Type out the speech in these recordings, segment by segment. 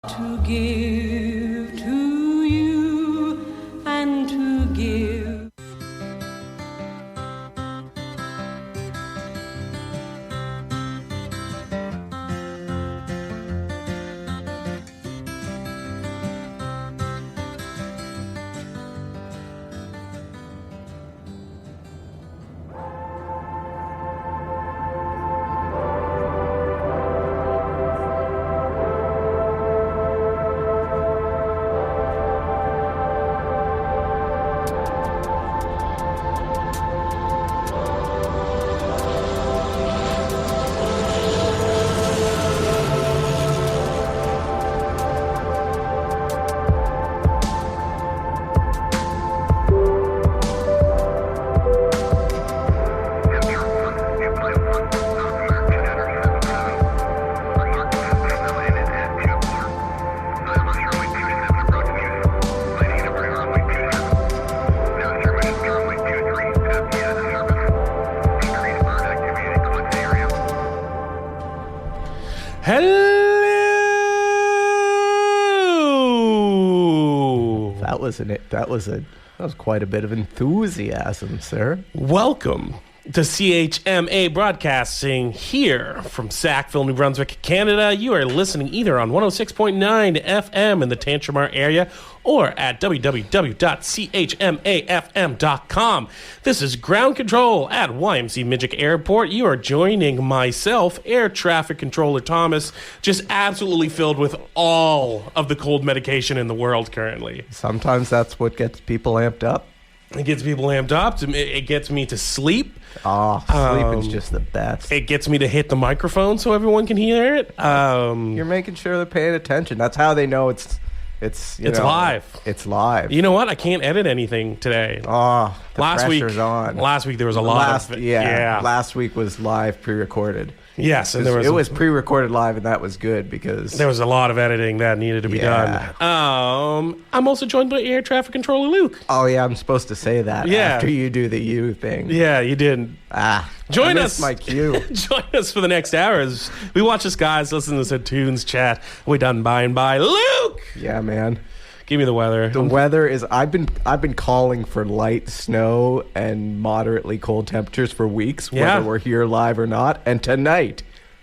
To give to you and to give. That was quite a bit of enthusiasm, sir. Welcome to CHMA Broadcasting here from Sackville, New Brunswick, Canada. You are listening either on 106.9 FM in the Tantramar area or at www.chmafm.com. This is Ground Control at YMC Midgic Airport. You are joining myself, Air Traffic Controller Thomas, just absolutely filled with all of the cold medication in the world currently. Sometimes that's what gets people amped up. It gets people amped up. It gets me to sleep. Sleeping's just the best. It gets me to hit the microphone so everyone can hear it. You're making sure they're paying attention. That's how they know it's live. It's live. You know what? I can't edit anything today. The pressure's on. Last week there was a lot of... Yeah. Last week was live pre-recorded. Yes, and it was pre-recorded live, and that was good because there was a lot of editing that needed to be done. I'm also joined by Air Traffic Controller Luke. Oh yeah, I'm supposed to say that after you do the you thing. Yeah, you did. Join us. My cue. Join us for the next hours. We watch this guys, listen to some tunes, chat. We done by and by. Luke. Yeah, man. Give me the weather. The weather is I've been calling for light snow and moderately cold temperatures for weeks, whether we're here live or not. And tonight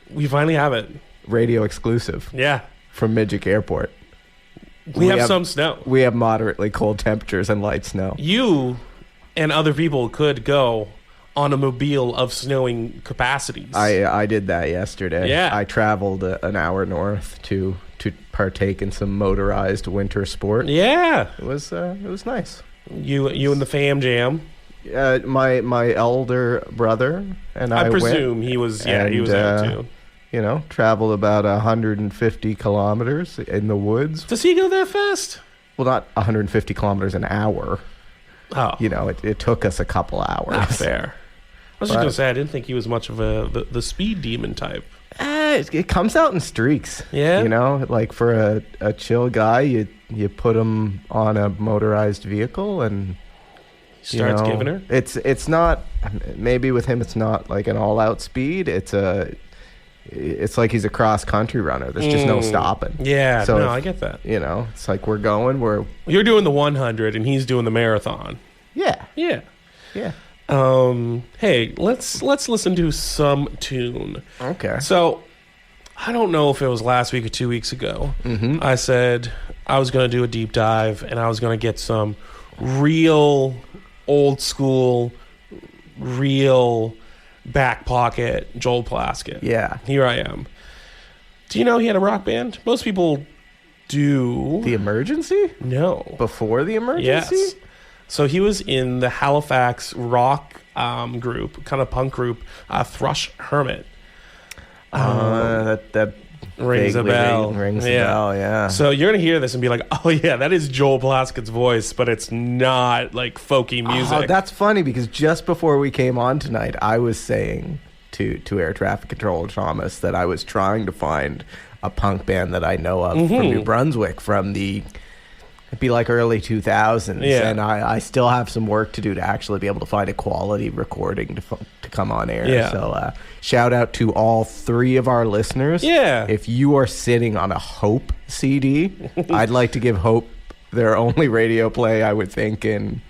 we finally have it. Radio exclusive. Yeah. From Midgic Airport. We have some snow. We have moderately cold temperatures and light snow. You and other people could go on a mobile of snowing capacities. I did that yesterday. Yeah. I traveled an hour north to partake in some motorized winter sport. Yeah. It was nice. You and the fam jam. My elder brother and I presume went, he was there too. Traveled about 150 kilometers in the woods. Does he go that fast? Well, not 150 kilometers an hour. Oh. It took us a couple hours. Not fair. I was just going to say, I didn't think he was much of the speed demon type. It comes out in streaks. Yeah. Like for a chill guy, you put him on a motorized vehicle and starts giving her. It's not, maybe with him it's not like an all-out speed. It's like he's a cross-country runner. There's just no stopping. Yeah, so I get that. It's like you're doing the 100 and he's doing the marathon. Yeah. Yeah. Yeah. Hey, let's listen to some tune. Okay. So, I don't know if it was last week or 2 weeks ago. Mm-hmm. I said I was going to do a deep dive and I was going to get some real old school, real back pocket Joel Plaskett. Yeah. Here I am. Do you know he had a rock band? Most people do. The Emergency? No. Before The Emergency? Yes. So he was in the Halifax rock group, kind of punk group, Thrush Hermit. That rings a bell. Rings a bell, yeah. So you're going to hear this and be like, oh, yeah, that is Joel Plaskett's voice, but it's not like folky music. Oh, that's funny because just before we came on tonight, I was saying to Air Traffic Controller Thomas that I was trying to find a punk band that I know of from New Brunswick from the It'd be like early 2000s, Yeah. and I still have some work to do to actually be able to find a quality recording to come on air. Yeah. So shout out to all 3 of our listeners. Yeah. If you are sitting on a Hope CD, I'd like to give Hope their only radio play, I would think, in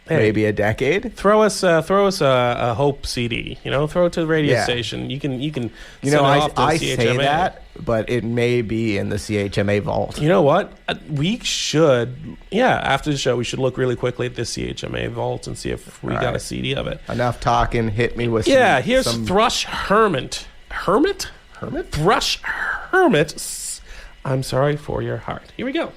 maybe a decade. Throw us a Hope CD. Throw it to the radio station. You can. Send it off to I CHMA. say that, but it may be in the CHMA vault. You know what? We should. Yeah, after the show, we should look really quickly at the CHMA vault and see if we got a CD of it. Enough talking. Hit me with here's Thrush Hermit. Hermit? Thrush Hermit. I'm sorry for your heart. Here we go.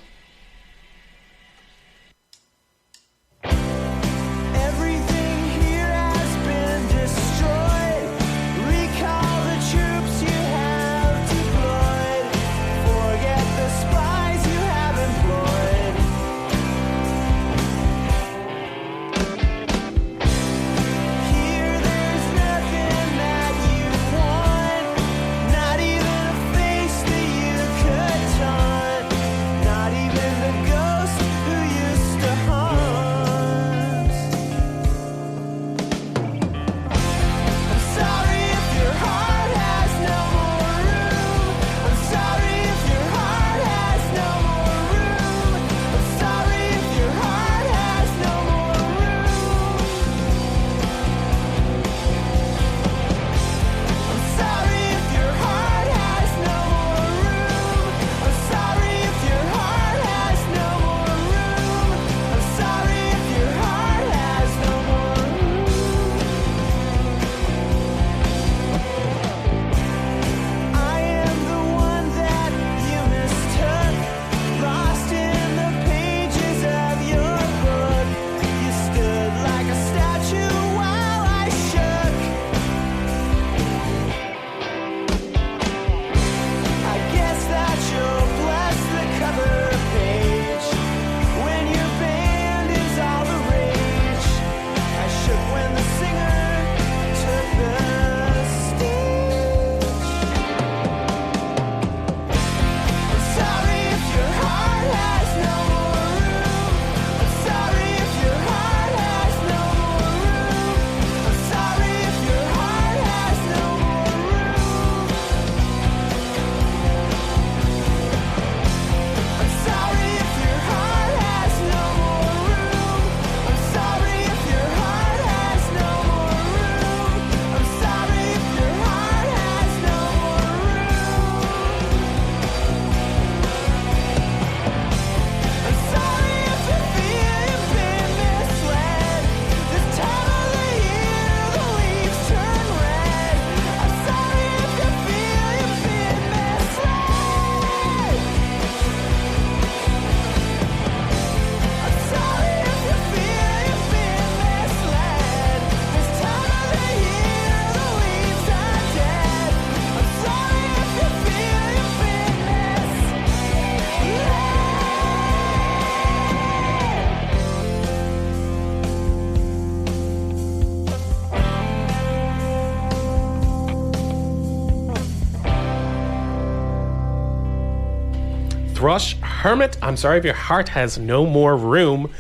Thrush Hermit. I'm sorry if your heart has no more room.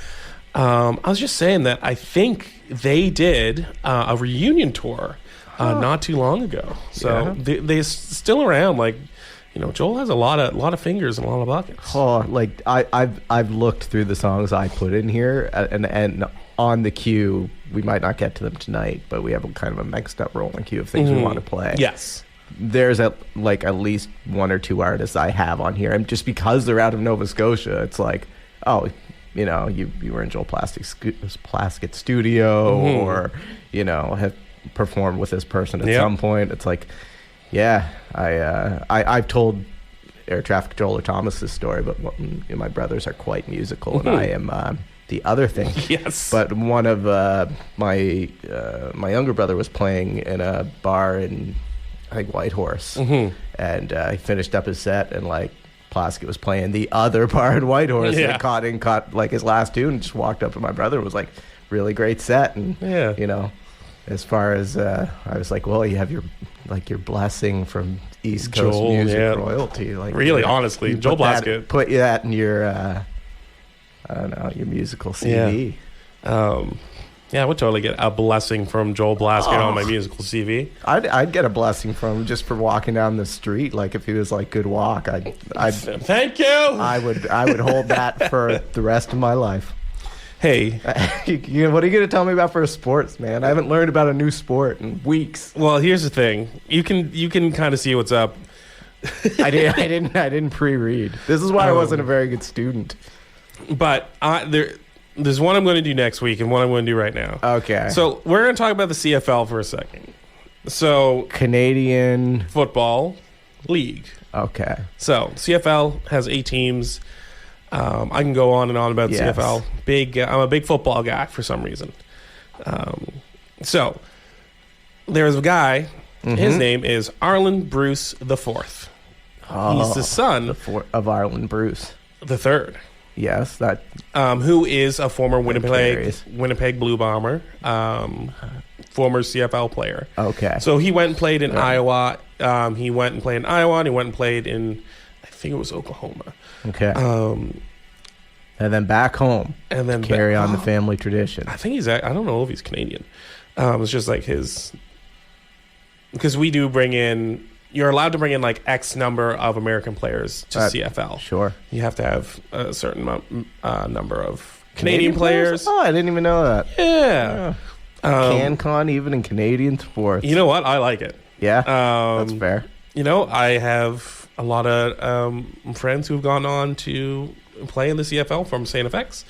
I was just saying that I think they did a reunion tour not too long ago. So they're still around. Like, Joel has a lot of fingers and a lot of buckets. Oh, like I've looked through the songs I put in here, and on the queue, we might not get to them tonight, but we have a kind of a mixed up rolling queue of things we want to play. Yes. There's at least 1 or 2 artists I have on here, and just because they're out of Nova Scotia, it's like, oh, you were in Joel Plaskett's studio, or have performed with this person at some point. It's like, yeah, I've told air traffic controller Thomas's story, but my brothers are quite musical, and I am the other thing. Yes. But one of my younger brother was playing in a bar in, I think, Whitehorse, and he finished up his set, and Plaskett was playing the other bar in Whitehorse, and caught like his last tune, and just walked up to my brother and was like, really great set, and as far as I was like, well, you have your blessing from East Coast Joel, music royalty, really, honestly, Joel Plaskett put that in your I don't know, your musical CV. Yeah, I would totally get a blessing from Joel Blaskett on my musical CV. I'd get a blessing from him just for walking down the street. Like if he was like good walk, I'd thank you. I would hold that for the rest of my life. Hey, what are you going to tell me about for sports, man? I haven't learned about a new sport in weeks. well, here's the thing. You can kind of see what's up. I didn't pre-read. This is why I wasn't a very good student. But there's one I'm going to do next week and one I'm going to do right now. Okay. So we're going to talk about the CFL for a second. So Canadian Football League. Okay. So CFL has 8 teams. I can go on and on about Yes. CFL. I'm a big football guy for some reason. So there's a guy. His name is Arlen Bruce the Fourth. He's the son of Arlen Bruce. the third. Yes, that Who is a former carries. Winnipeg Blue Bomber, former CFL player. okay. So he went and played in Iowa. He went and played in Iowa, and he went and played in, I think it was Oklahoma. Okay. And then back home. And then Carry on the family tradition. I think I don't know if he's Canadian. It's just like because we do bring in. You're allowed to bring in like X number of American players to CFL. Sure. You have to have a certain number of Canadian players. Oh, I didn't even know that. Yeah. CanCon even in Canadian sports. You know what? I like it. Yeah, that's fair. You know, I have a lot of friends who've gone on to play in the CFL from St. FX.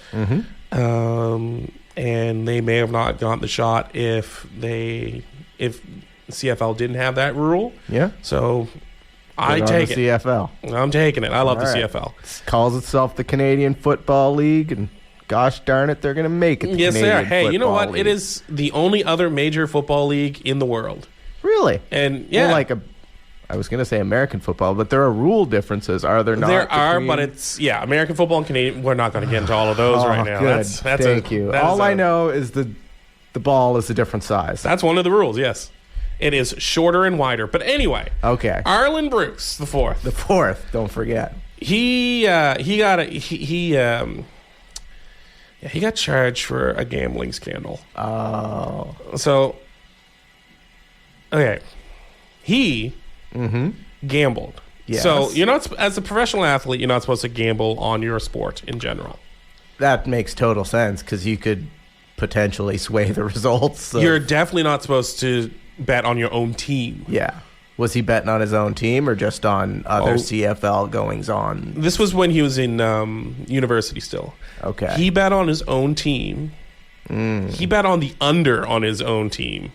And they may have not gotten the shot if CFL didn't have that rule. Yeah. So I Good on take the it. CFL. I'm taking it. I love All the right. CFL. It calls itself the Canadian Football League, and gosh darn it, they're going to make it. The Yes, they Canadian are. Hey, you know Football what? League. It is the only other major football league in the world. Really? And yeah, Well, I was going to say American football, but there are rule differences, are there not? there are, between- but it's American football and Canadian. We're not going to get into all of those Oh, right now. good. That's Thank you. All I know is the ball is a different size. That's one of the rules. Yes, it is shorter and wider. But anyway, Okay. Arlen Bruce the fourth. The fourth, don't forget. He got charged for a gambling scandal. Oh. So, okay, he gambled. Yes. So you're not, as a professional athlete, you're not supposed to gamble on your sport in general. That makes total sense because you could potentially sway the results. You're definitely not supposed to bet on your own team. Yeah. Was he betting on his own team or just on other CFL goings on? This was when he was in university still. Okay. He bet on his own team. He bet on the under on his own team.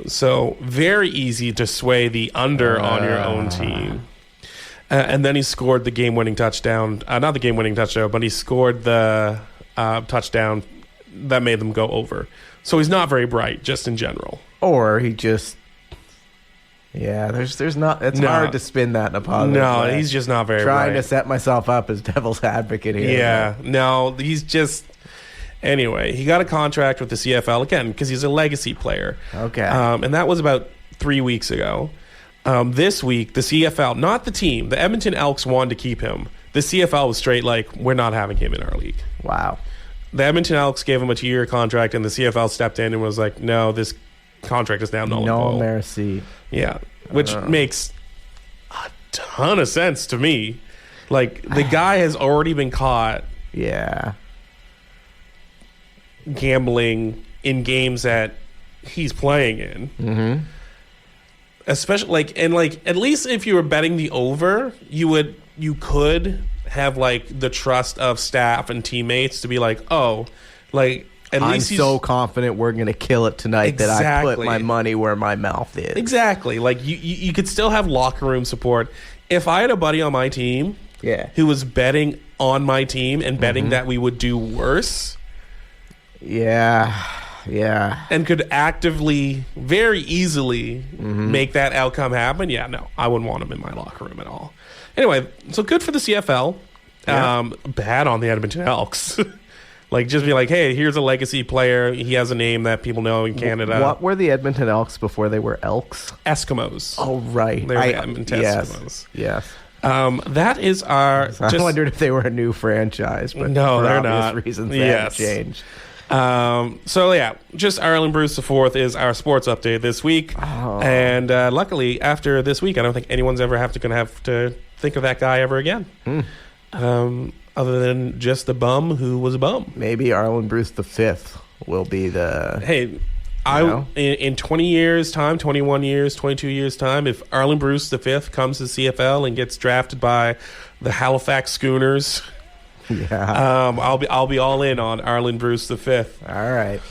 So very easy to sway the under on your own team. And then he scored the game-winning touchdown. Not the game-winning touchdown, but he scored the touchdown that made them go over. So he's not very bright, just in general. Or he just... Yeah, there's not... It's hard to spin that in a positive way. He's just not very Trying bright. to set myself up as devil's advocate here. Yeah, no, he's just... Anyway, he got a contract with the CFL, again, because he's a legacy player. Okay. And that was about 3 weeks ago. This week, the CFL, not the team, the Edmonton Elks wanted to keep him. The CFL was straight like, we're not having him in our league. Wow. The Edmonton Elks gave him a 2-year contract, and the CFL stepped in and was like, no, this contract is now null and No void. mercy. Yeah, which makes a ton of sense to me. Like, the guy has already been caught Yeah. gambling in games that he's playing in. Especially, at least if you were betting the over, you could have, like, the trust of staff and teammates to be like, at least he's so confident we're going to kill it tonight that I put Exactly. my money where my mouth is. Exactly. Like, you could still have locker room support. If I had a buddy on my team Yeah. who was betting on my team and betting that we would do worse Yeah. Yeah. and could actively, very easily make that outcome happen, no, I wouldn't want him in my locker room at all. Anyway, so good for the CFL. Yeah. Bad on the Edmonton Elks. Like, just be like, hey, here's a legacy player. He has a name that people know in Canada. What were the Edmonton Elks before they were Elks? Eskimos. Oh, right. They were Edmonton yes. Eskimos. Yes. That is our. I wondered if they were a new franchise, but no, for they're obvious not. reasons they haven't changed. So yeah, just Ireland Bruce IV is our sports update this week, and luckily after this week, I don't think anyone's ever going to have to think of that guy ever again. Other than just a bum who was a bum. Maybe Ireland Bruce V will be the. Hey. In 20 years' time, 21 years, 22 years' time, if Ireland Bruce V comes to CFL and gets drafted by the Halifax Schooners, I'll be all in on Ireland Bruce V. All right.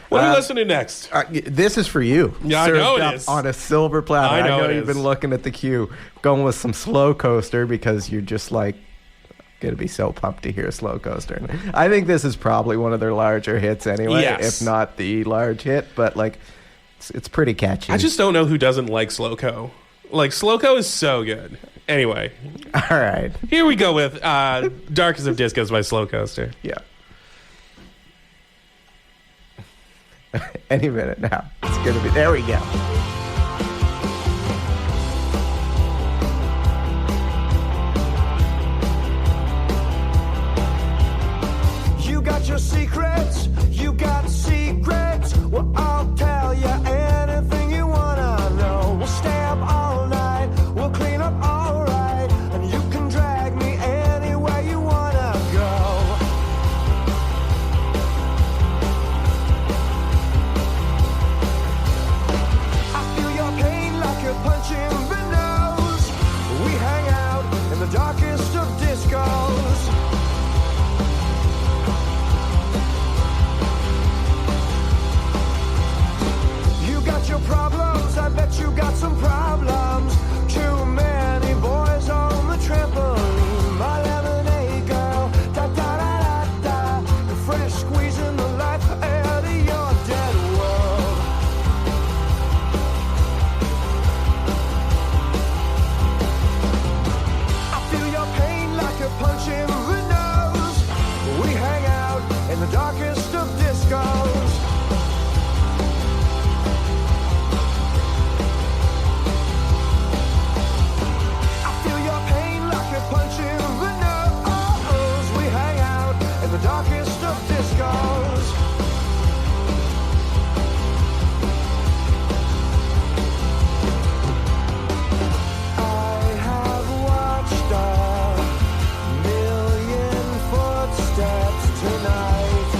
What are we listening to next? This is for you. Yeah, I know it is. On a silver platter. I know you've been looking at the queue, going with some Slow Coaster because you're just like going to be so pumped to hear Slow Coaster. I think this is probably one of their larger hits anyway, if not the large hit, but like it's pretty catchy. I just don't know who doesn't like Slowco. Like, Slowco is so good. Anyway. All right. Here we go with Darkest of Discos by Slow Coaster. Yeah. Any minute now. It's going to be... There we go. You got your secrets, you got secrets. Well, I'll tell you anything you wanna know. We'll stay up all night, we'll clean up all right, and you can drag me anywhere you wanna go. I feel your pain like you're punching the nose. We hang out in the darkest of discos. Your problems, I bet you got some problems. Too many boys on the trampoline. My lemonade girl, da da da da da. Afraid of squeezing the life out of your dead world. I feel your pain like a punch in the nose. We hang out in the darkest of discos. Punch in the nose. We hang out in the darkest of discos. I have watched a million footsteps tonight,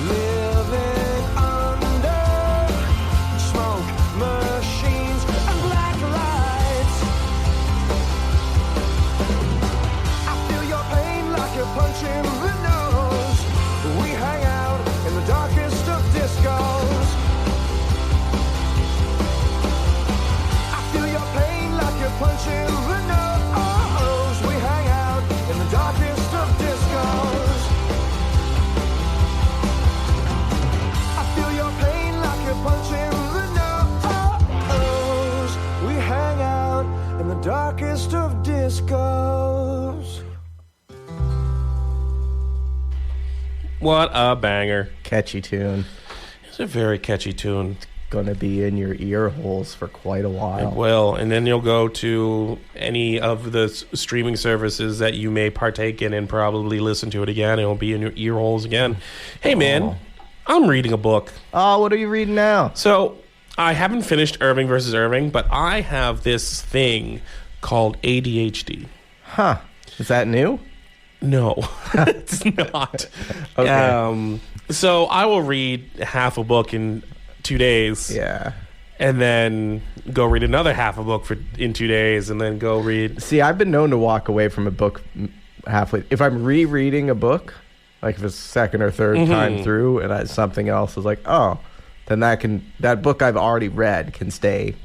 living under smoke machines and black lights. A punch in the nose. We hang out in the darkest of discos. I feel your pain like a punch in the nose. We hang out in the darkest of discos. I feel your pain like a punch in the nose. We hang out in the darkest of discos. What a banger. Catchy tune. It's a very catchy tune. Going to be in your ear holes for quite a while. It will. And then you'll go to any of the streaming services that you may partake in and probably listen to it again. It'll be in your ear holes again. Hey, man, I'm reading a book. Oh, what are you reading now? So I haven't finished Irving versus Irving, but I have this thing called ADHD. Huh. Is that new? No, it's not. Okay. So I will read half a book in 2 days. Yeah. And then go read another half a book in 2 days, and then go read. See, I've been known to walk away from a book halfway. If I'm rereading a book, like if it's second or third time through, and something else is like, oh, then that book I've already read can stay,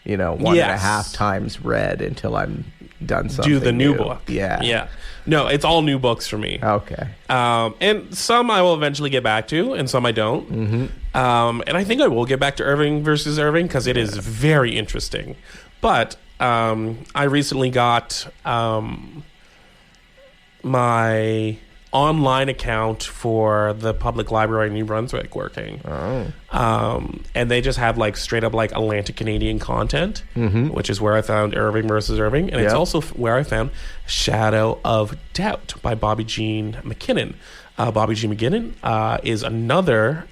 one and a half times read until I'm done something. Do the new book. Yeah. Yeah. No, it's all new books for me. Okay. And some I will eventually get back to, and some I don't. Mm-hmm. And I think I will get back to Irving versus Irving because it is very interesting. But I recently got my online account for the public library in New Brunswick working. And they just have like straight up like Atlantic Canadian content, which is where I found Irving versus Irving. And it's also where I found Shadow of Doubt by Bobby Jean McKinnon. Bobby Jean McKinnon is another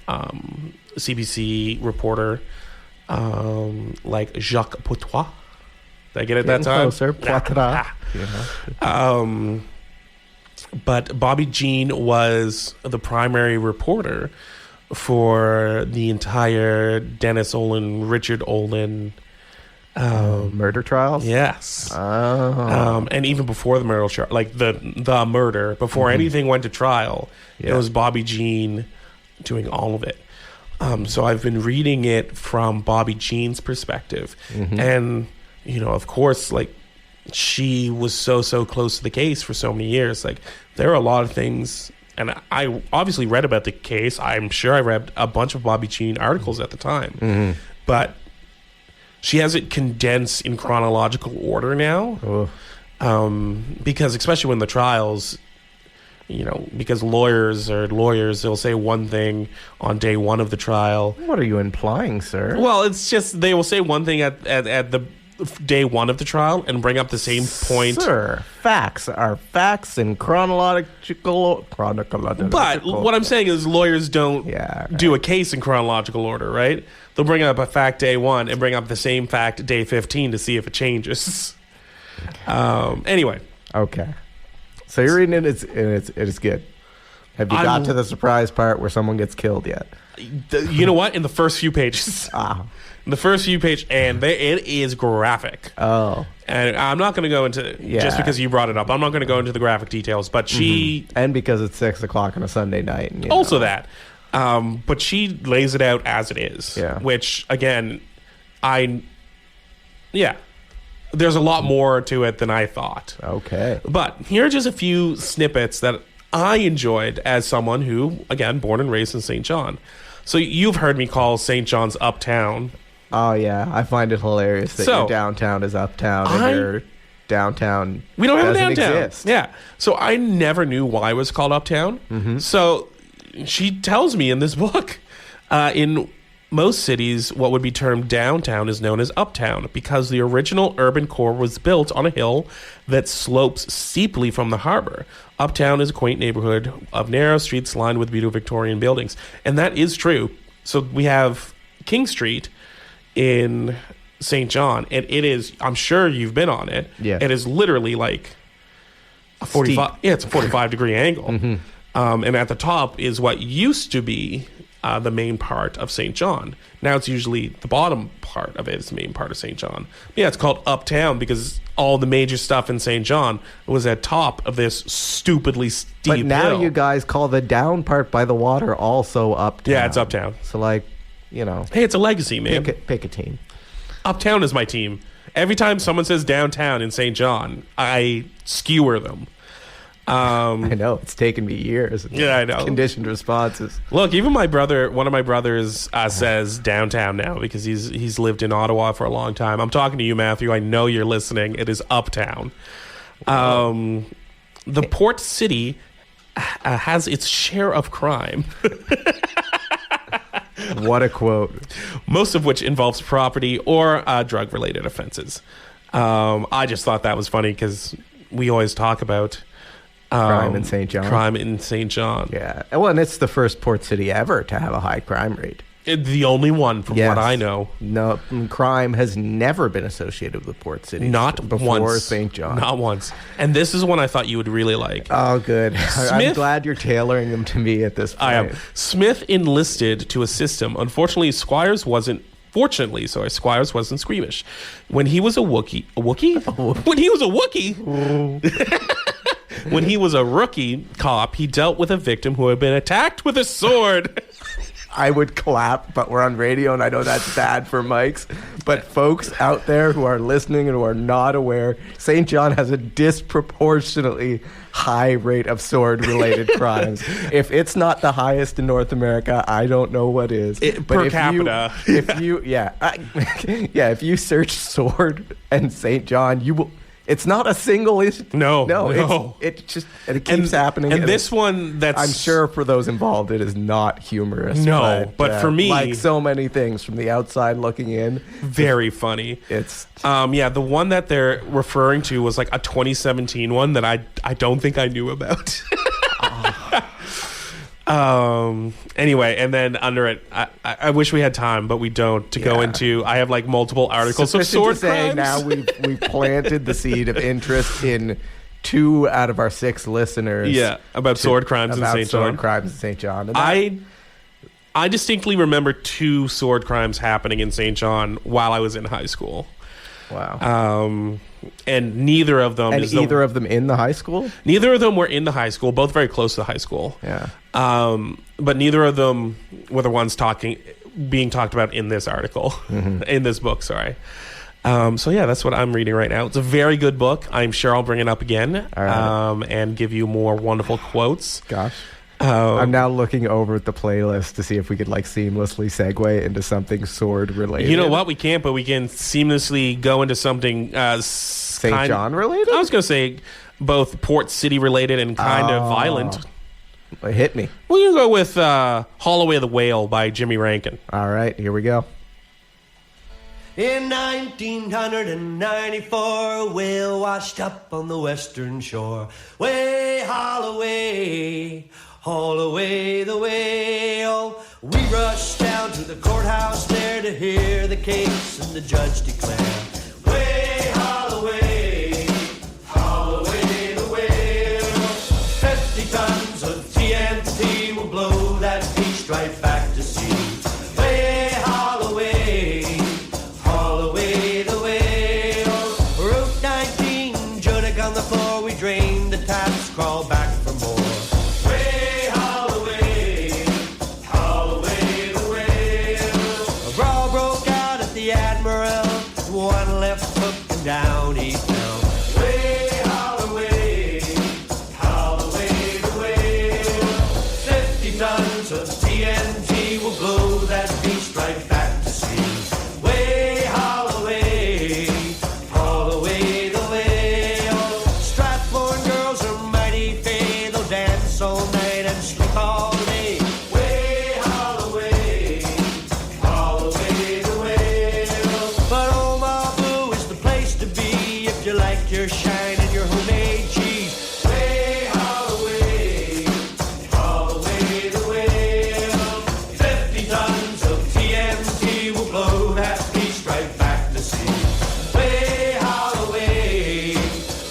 CBC reporter like Jacques Poitras. Did I get it that time? Closer. Poitras. But Bobby Jean was the primary reporter for the entire Dennis Olin, Richard Olin murder trials? Yes. Oh. And even before the murder trial, like the murder, before anything went to trial, it was Bobby Jean doing all of it. So I've been reading it from Bobby Jean's perspective. And, you know, of course, like, she was so close to the case for so many years. Like, there are a lot of things, and I obviously read about the case. I'm sure I read a bunch of Bobby Jean articles at the time, but she has it condensed in chronological order now. Because especially when the trials, you know, because lawyers, they'll say one thing on day one of the trial. What are you implying, sir? Well, it's just they will say one thing at the day one of the trial and bring up the same point. Sir, facts are facts in chronological. But what I'm saying is lawyers don't do a case in chronological order, right? They'll bring up a fact day one and bring up the same fact day 15 to see if it changes. Anyway. Okay. So you're reading it, it's good. Have you got to the surprise part where someone gets killed yet? You know what? In the first few pages. In the first few pages, and it is graphic. Oh. And I'm not going to go into, just because you brought it up, I'm not going to go into the graphic details, but she... And because it's 6 o'clock on a Sunday night. And, also that. But she lays it out as it is. Yeah. Which, again, there's a lot more to it than I thought. Okay. But here are just a few snippets that I enjoyed as someone who, again, born and raised in St. John. So you've heard me call St. John's uptown. Oh, yeah. I find it hilarious that your downtown is uptown and your downtown we don't have a doesn't downtown. exist. Yeah. So I never knew why it was called uptown. So she tells me in this book, in most cities, what would be termed downtown is known as uptown because the original urban core was built on a hill that slopes steeply from the harbor. Uptown is a quaint neighborhood of narrow streets lined with beautiful Victorian buildings. And that is true. So we have King Street in St. John, and it is, I'm sure you've been on it. Yeah. It is literally like a 45, it's a 45 degree angle. And at the top is what used to be the main part of St. John. Now it's usually the bottom part of it is the main part of St. John. Yeah, it's called Uptown because all the major stuff in St. John was at top of this stupidly steep But now hill. you guys call the down part by the water also uptown. Yeah, it's Uptown. So, like, you know. Hey, it's a legacy, man. Pick a team. Uptown is my team. Every time someone says downtown in St. John, I skewer them. I know. It's taken me years. Yeah, I know. Conditioned responses. Look, even my brother, one of my brothers says downtown now because he's lived in Ottawa for a long time. I'm talking to you, Matthew. I know you're listening. It is Uptown. The port city has its share of crime. What a quote. Most of which involves property or drug-related offenses. I just thought that was funny because we always talk about crime in St. John. Crime in St. John. Yeah. Well, and it's the first port city ever to have a high crime rate. The only one from what I know. No, crime has never been associated with the port city. Not before once. St. John. Not once. And this is one I thought you would really like. Oh, good. I'm glad you're tailoring them to me at this point. I am. Smith enlisted to assist him. Unfortunately, Squires wasn't squeamish. When he was a Wookiee... A Wookiee? When he was a Wookiee... When he was a rookie cop, he dealt with a victim who had been attacked with a sword. I would clap, but we're on radio, and I know that's bad for mics. But folks out there who are listening and who are not aware, St. John has a disproportionately high rate of sword-related crimes. If it's not the highest in North America, I don't know what is. Per capita. If you search sword and St. John, you will... It's not a single issue. No. It keeps happening. And this one, that's I'm sure for those involved, it is not humorous. No, but for me, like so many things from the outside looking in, very funny. It's the one that they're referring to was like a 2017 one that I don't think I knew about. Anyway, and then under it, I wish we had time, but we don't to go into. I have like multiple articles of sword to say, crimes. now we've planted the seed of interest in 2 out of our 6 listeners. Yeah, about sword crimes in St. John. Sword crimes in St. John. And I distinctly remember 2 sword crimes happening in St. John while I was in high school. Wow. And neither of them either of them in the high school? Neither of them were in the high school, both very close to the high school. Yeah. But neither of them were the ones being talked about in this article, in this book, sorry. So yeah, that's what I'm reading right now. It's a very good book. I'm sure I'll bring it up again, and give you more wonderful quotes. Gosh. I'm now looking over at the playlist to see if we could like seamlessly segue into something sword related. You know what? We can't, but we can seamlessly go into something St. John related? I was going to say both Port City related and kind of violent. Hit me. We're going to go with Holloway the Whale by Jimmy Rankin. All right, here we go. In 1994, a whale washed up on the western shore. Way Holloway, Holloway the whale. We rushed down to the courthouse there to hear the case and the judge declare. Way Holloway, Holloway the whale. 50 tons of TNT will blow that beast right back to sea. Way Holloway, Holloway the whale. Route 19, Judic on the floor. We drained the taps, crawl back for more. Way Holloway, Holloway the whale. A brawl broke out at the Admiral. One left hook and down he fell. Way Holloway, Holloway the whale. 50 tons of TNT will blow that beast right back to sea. Way Holloway, Holloway the whale. Stratford girls are mighty fey. They'll dance all night and sleep all day. Way Holloway, Holloway the whale. But Omaha Blue is the place to be if you like your shine and your homemade cheese. Way Holloway, Holloway the whale. 50 tons of TNT will blow that beast right back to sea. Way Holloway,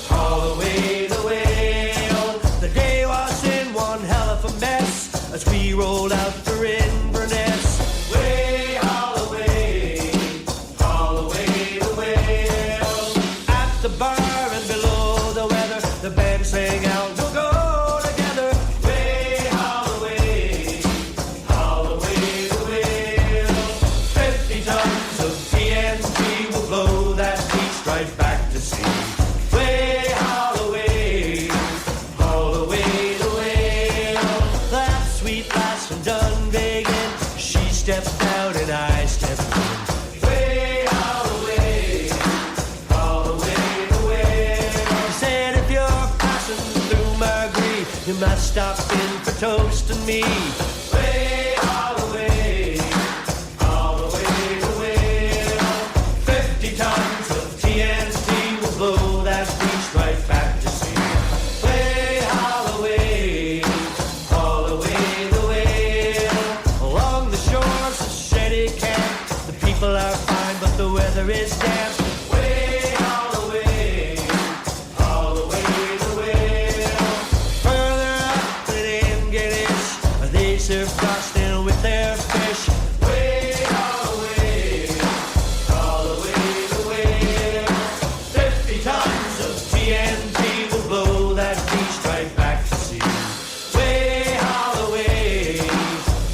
Holloway the whale. The day was in one hell of a mess as we rolled out for Inverness. Way Holloway, Holloway the whale. At the bar and below the weather, the band sang out, we'll go together. Way Holloway, Holloway the whale. 50 tons of TNT will blow that beast right back to sea. Way Holloway, Holloway the whale. That sweet lass from Dunvegan, she stepped out and I stepped in. Way Holloway, Holloway the whale. She said if you're passing through Margree, you must stop in for toasting me. Way Holloway, Holloway the whale. 50 tons of TNT will blow that beast right back to sea. Way Holloway, Holloway the whale. Along the shores of Shetty Camp, the people are fine, but the weather is damp. Way Holloway, Holloway the whale. Further up in English, they serve frosting with their fish. Way Holloway, Holloway the whale. 50 tons of TNT will blow that beast right back to sea. Way Holloway,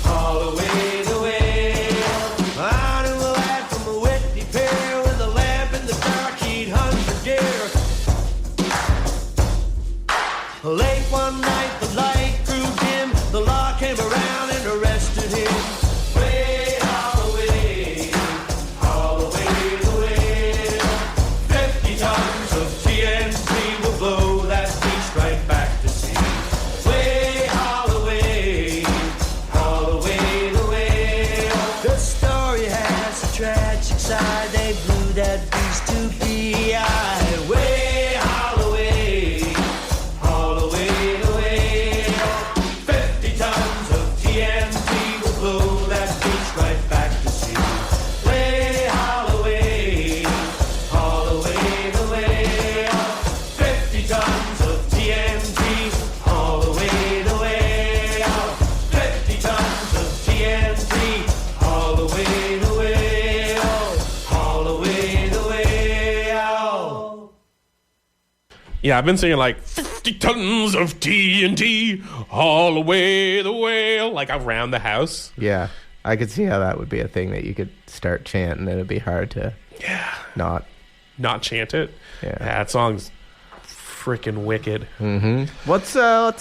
Holloway the whale. I knew a lad from a Whitney Pier with a lamp in the dark, he'd hunt for deer. Late one night, the light grew dim. The law came around and arrested him. Way Holloway, Holloway the whale. 50 tons of TNT Yeah, I've been singing like 50 tons of TNT all away the whale, like around the house. Yeah, I could see how that would be a thing that you could start chanting, and it'd be hard to not chant it. Yeah. That song's freaking wicked. What's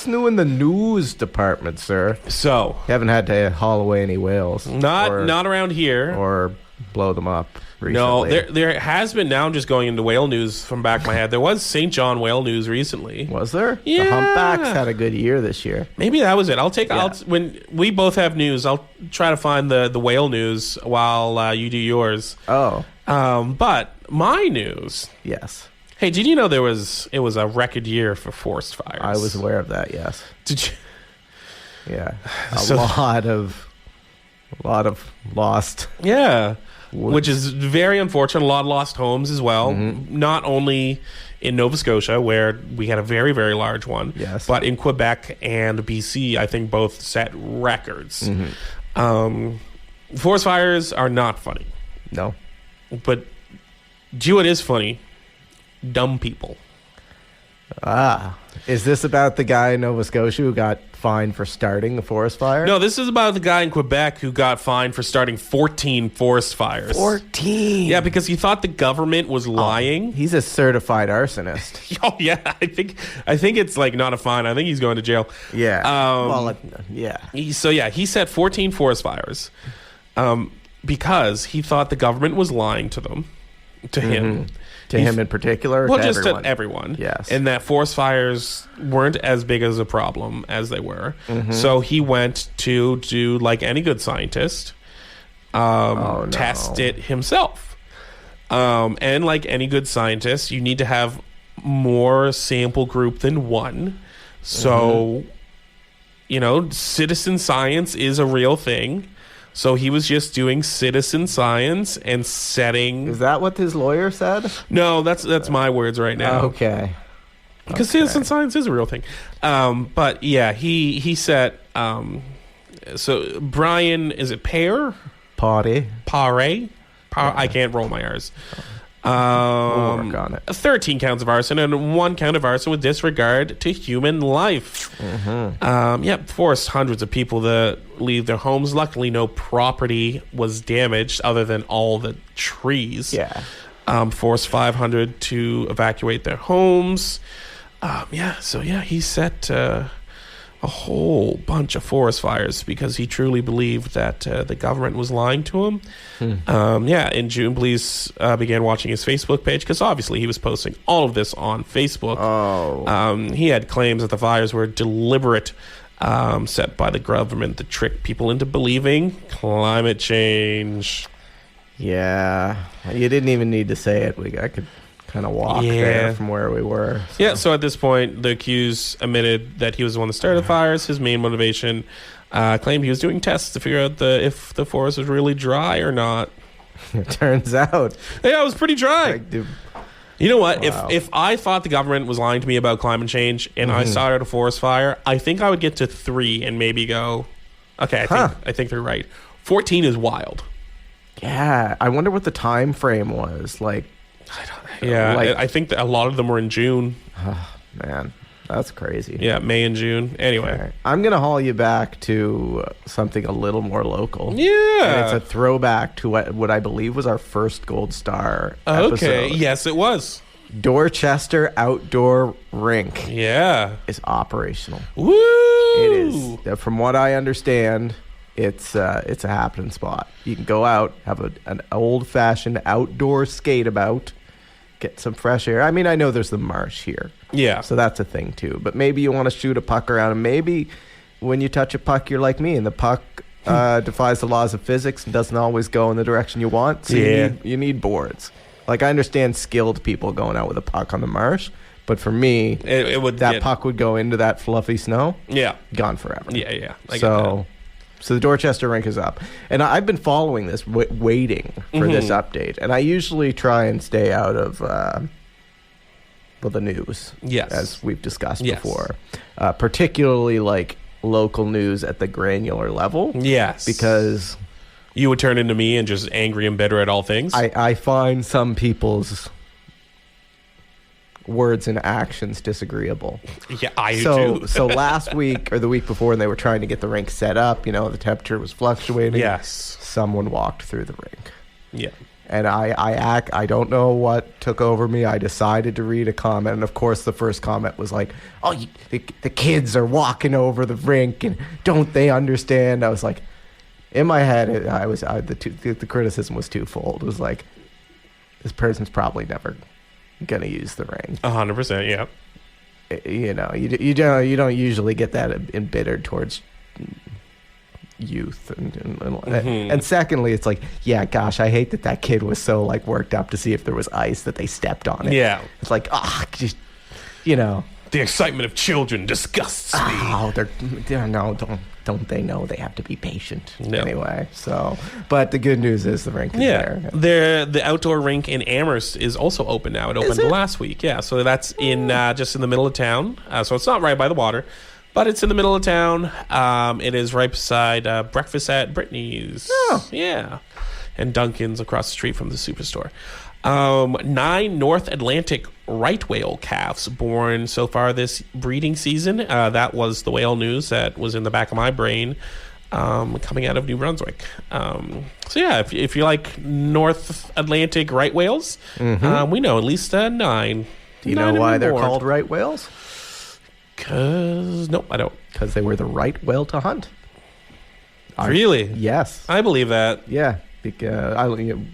new in the news department, sir? So, You haven't had to haul away any whales. not around here. Or blow them up recently. No, there has been. Now I'm just going into whale news from back of my head. There was St. John whale news recently. Was there? Yeah. The humpbacks had a good year this year. Maybe that was it. When we both have news, I'll try to find the whale news while you do yours. Oh. But my news. Yes. Hey, did you know it was a record year for forest fires? I was aware of that, yes. Did you? Yeah. A lot of lost. Yeah. Woods. Which is very unfortunate. A lot of lost homes as well. Not only in Nova Scotia, where we had a very, very large one, yes, but in Quebec and BC, I think both set records. Forest fires are not funny. No. But do you know what is funny? Dumb people. Is this about the guy in Nova Scotia who got fined for starting the forest fire? No, this is about the guy in Quebec who got fined for starting 14 forest fires. 14? Yeah, because he thought the government was lying. He's a certified arsonist. Oh, yeah. I think it's like not a fine. I think he's going to jail. Yeah. Yeah. He set 14 forest fires because he thought the government was lying to him. To him in particular? Well, to just everyone? to everyone. Yes. And that forest fires weren't as big as a problem as they were. So he went to do, like any good scientist, test it himself. And like any good scientist, you need to have more sample group than one. So, citizen science is a real thing. So he was just doing citizen science and setting. Is that what his lawyer said? No, that's my words right now. Okay. Because citizen science is a real thing. But yeah, he set. So Brian, is it Pare? Potty. Pare? I can't roll my R's. We'll work on it. 13 counts of arson and 1 count of arson with disregard to human life. Forced hundreds of people to leave their homes. Luckily, no property was damaged other than all the trees. Yeah. Forced 500 to evacuate their homes. He set a whole bunch of forest fires because he truly believed that the government was lying to him. In June, police began watching his Facebook page because obviously he was posting all of this on Facebook. He had claims that the fires were deliberate, set by the government to trick people into believing climate change. Yeah. You didn't even need to say it. I could kind of walk there from where we were. So. Yeah, so at this point, the accused admitted that he was the one that started the fires. His main motivation claimed he was doing tests to figure out if the forest was really dry or not. It turns out. Yeah, it was pretty dry. You know what? Wow. If I thought the government was lying to me about climate change and I started a forest fire, I think I would get to 3 and maybe go, okay, I think they're right. 14 is wild. Yeah. I wonder what the time frame was. Like, yeah, I think that a lot of them were in June. Man, that's crazy. Yeah, May and June. Anyway. Right. I'm going to haul you back to something a little more local. Yeah. And it's a throwback to what I believe was our first Gold Star episode. Okay, yes, it was. Dorchester Outdoor Rink is operational. Woo! It is. From what I understand, it's a happening spot. You can go out, have an old-fashioned outdoor skate about, get some fresh air. I mean, I know there's the marsh here. Yeah. So that's a thing, too. But maybe you want to shoot a puck around, and maybe when you touch a puck, you're like me, and the puck defies the laws of physics and doesn't always go in the direction you want. So you need boards. Like, I understand skilled people going out with a puck on the marsh, but for me, puck would go into that fluffy snow. Yeah. Gone forever. Yeah. So the Dorchester rink is up. And I've been following this, waiting for this update. And I usually try and stay out of the news, as we've discussed before. Particularly, like, local news at the granular level. Yes. Because you would turn into me and just angry and bitter at all things. I find some people's words and actions disagreeable. Yeah, I do too. So last week or the week before, when they were trying to get the rink set up, the temperature was fluctuating. Yes. Someone walked through the rink. Yeah. And I don't know what took over me. I decided to read a comment, and of course, the first comment was like, "Oh, the kids are walking over the rink, and don't they understand?" I was like, in my head, the criticism was twofold. It was like, this person's probably never gonna use the rink. 100%. Yeah. You don't usually get that embittered towards youth and secondly, it's like, yeah, gosh, I hate that kid was so like worked up to see if there was ice that they stepped on it. Yeah, it's like, just the excitement of children disgusts me. Don't they know they have to be patient? No. Anyway, but the good news is the rink is there. The outdoor rink in Amherst is also open now. It opened last week. Yeah, so that's in just in the middle of town. So it's not right by the water, but it's in the middle of town. It is right beside Breakfast at Brittany's. Oh. Yeah. And Dunkin's across the street from the Superstore. 9 North Atlantic right whale calves born so far this breeding season. That was the whale news that was in the back of my brain coming out of New Brunswick. So yeah, if you like North Atlantic right whales, we know at least 9. Do you know why they're called right whales? Nope, I don't. Because they were the right whale to hunt. Really? Yes. I believe that. Yeah.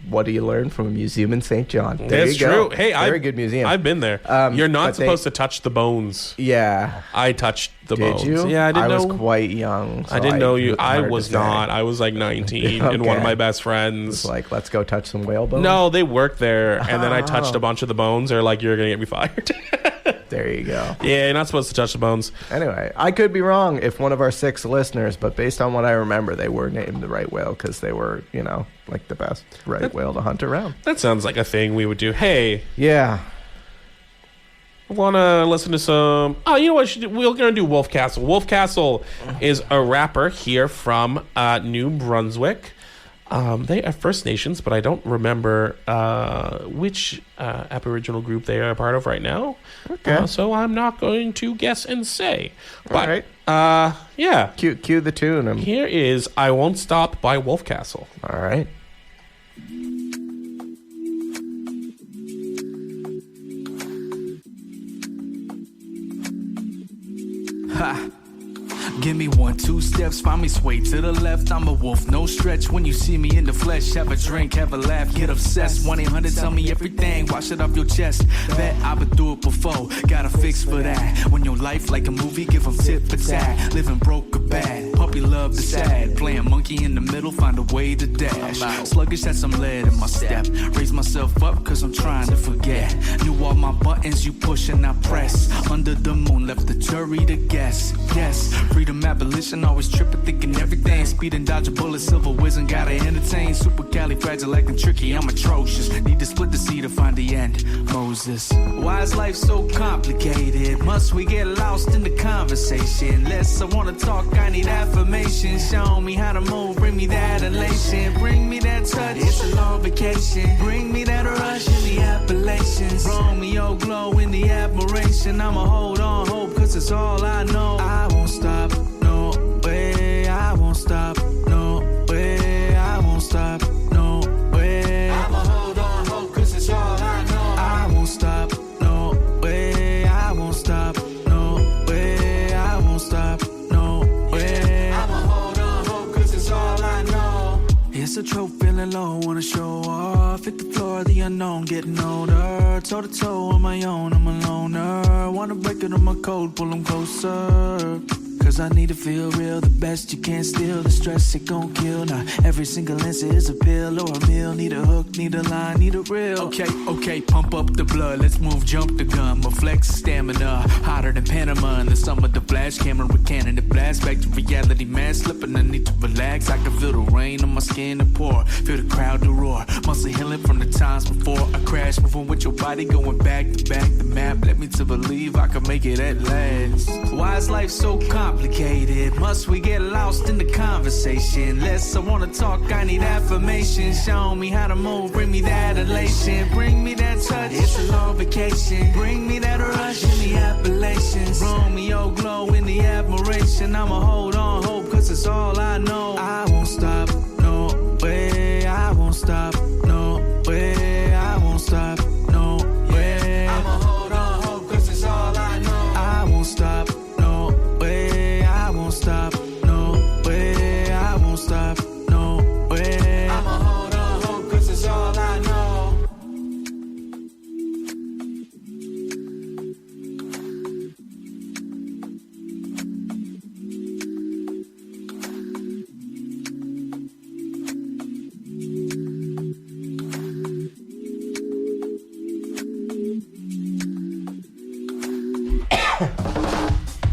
What do you learn from a museum in St. John? That's true. Hey, very good museum. I've been there. You're not supposed to touch the bones. Yeah. I touched the bones. Did you? Yeah, I didn't know. I was quite young. So I didn't know you. I was not. I was like 19 and one of my best friends. It's like, let's go touch some whale bones? No, they worked there, and then I touched a bunch of the bones. They're like, you're going to get me fired. There you go. Yeah, you're not supposed to touch the bones. Anyway, I could be wrong if one of our 6 listeners, but based on what I remember, they were named the right whale because they were, like the best right whale to hunt around. That sounds like a thing we would do. Hey. Yeah. Want to listen to some... Oh, you know what? We're going to do Wolf Castle. Wolf Castle is a rapper here from New Brunswick. They are First Nations, but I don't remember which Aboriginal group they are a part of right now. Okay. So I'm not going to guess and say. But, all right. Yeah. Cue the tune. Here is I Won't Stop by Wolf Castle. All right. Ha! Give me 1, 2 steps, find me sway to the left. I'm a wolf, no stretch. When you see me in the flesh, have a drink, have a laugh, get obsessed. 1-800, tell me everything, wash it off your chest. Bet I've been through it before, got a fix for that. When your life like a movie, give them tit for tat. Living broke or bad, puppy love the sad. Playing monkey in the middle, find a way to dash. Sluggish, had some lead in my step. Raise myself up, cause I'm trying to forget. Knew all my buttons, you push and I press. Under the moon, left the jury to guess. Yes, freedom abolition, always tripping, thinking everything. Speed and dodge a bullet, silver whizzing, gotta entertain. Supercalifragilistic tricky, I'm atrocious. Need to split the sea to find the end. Moses, why is life so complicated? Must we get lost in the conversation? Less I wanna talk, I need affirmation. Show me how to move, bring me that elation. Bring me that touch, it's a long vacation. Bring me that rush in the Appalachians. Romeo glow in the admiration. I'ma hold on, hope, cause it's all I know. I won't stop, no way. I won't stop, no way. I won't stop, no way. I'ma hold on, hope, cause it's all I know. I won't stop, no way. I won't stop, no way. I won't stop, no way. I'ma hold on, hope, cause it's all I know. It's a trope, feeling low, wanna show off. Hit the floor, the unknown, getting older. Toe to toe on my own, I'm a loner. Wanna break it on my code, pull them closer. Cause I need to feel real, the best you can't steal. The stress it gon' kill. Now every single answer is a pill or a meal. Need a hook, need a line, need a reel. Okay, pump up the blood, let's move, jump the gun. My flex stamina, hotter than Panama. In the summer, the flash camera cannon, the blast back to reality. Man, slipping, I need to relax. I can feel the rain on my skin and pour. Feel the crowd to roar. Muscle healing from the times before I crash. Moving with your body, going back to back. The map led me to believe I could make it at last. Why is life so complicated? complicated. Must we get lost in the conversation? Less I wanna talk, I need affirmation. Show me how to move, bring me that elation. Bring me that touch, it's a long vacation. Bring me that rush in the Appalachians. Romeo glow in the admiration. I'ma hold on, hope, cause it's all I know. I won't stop, no way. I won't stop, no way. I won't stop, no way. I'ma hold on, hope, cause it's all I know. I won't stop, no way. I won't stop, no way. I won't stop, no way. I'ma hold on, hope, cause it's all I know.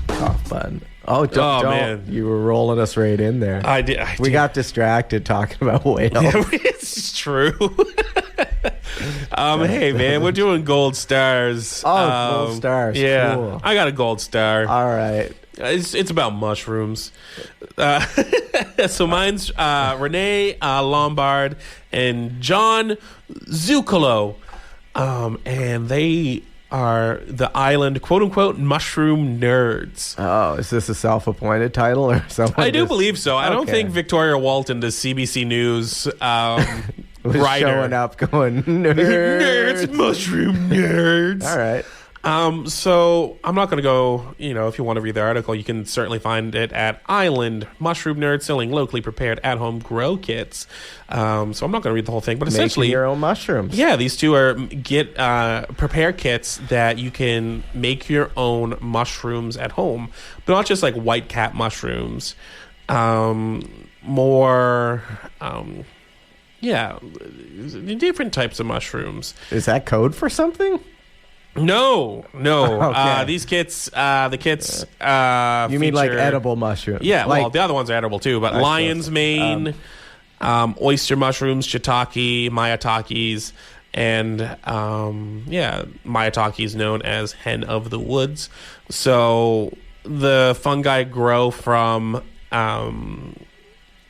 Cough button. Oh, don't. Man. You were rolling us right in there. I did. We got distracted talking about whales. It's true. Hey, man, we're doing gold stars. Oh, gold stars. Yeah, Cool. I got a gold star. All right. It's about mushrooms. So mine's Renee Lombard and John Zuccolo. And they are the island, quote unquote, mushroom nerds. Oh, is this a self-appointed title or something? I do believe so. I don't Okay. think Victoria Walton, the CBC News Was writer, showing up going, nerds. nerds, mushroom nerds. All right. So I'm not going to go, if you want to read the article, you can certainly find it at Island Mushroom Nerds selling locally prepared at-home grow kits. So I'm not going to read the whole thing, but essentially, Making your own mushrooms. yeah, these two are prepare kits that you can make your own mushrooms at home, but not just like white cat mushrooms. Different types of mushrooms. Is that code for something? No. Okay. These kits, the kits. You mean like edible mushrooms? Yeah, like, well, the other ones are edible too, but lion's mane, oyster mushrooms, shiitake, mayatakes, and maitake is known as hen of the woods. So the fungi grow from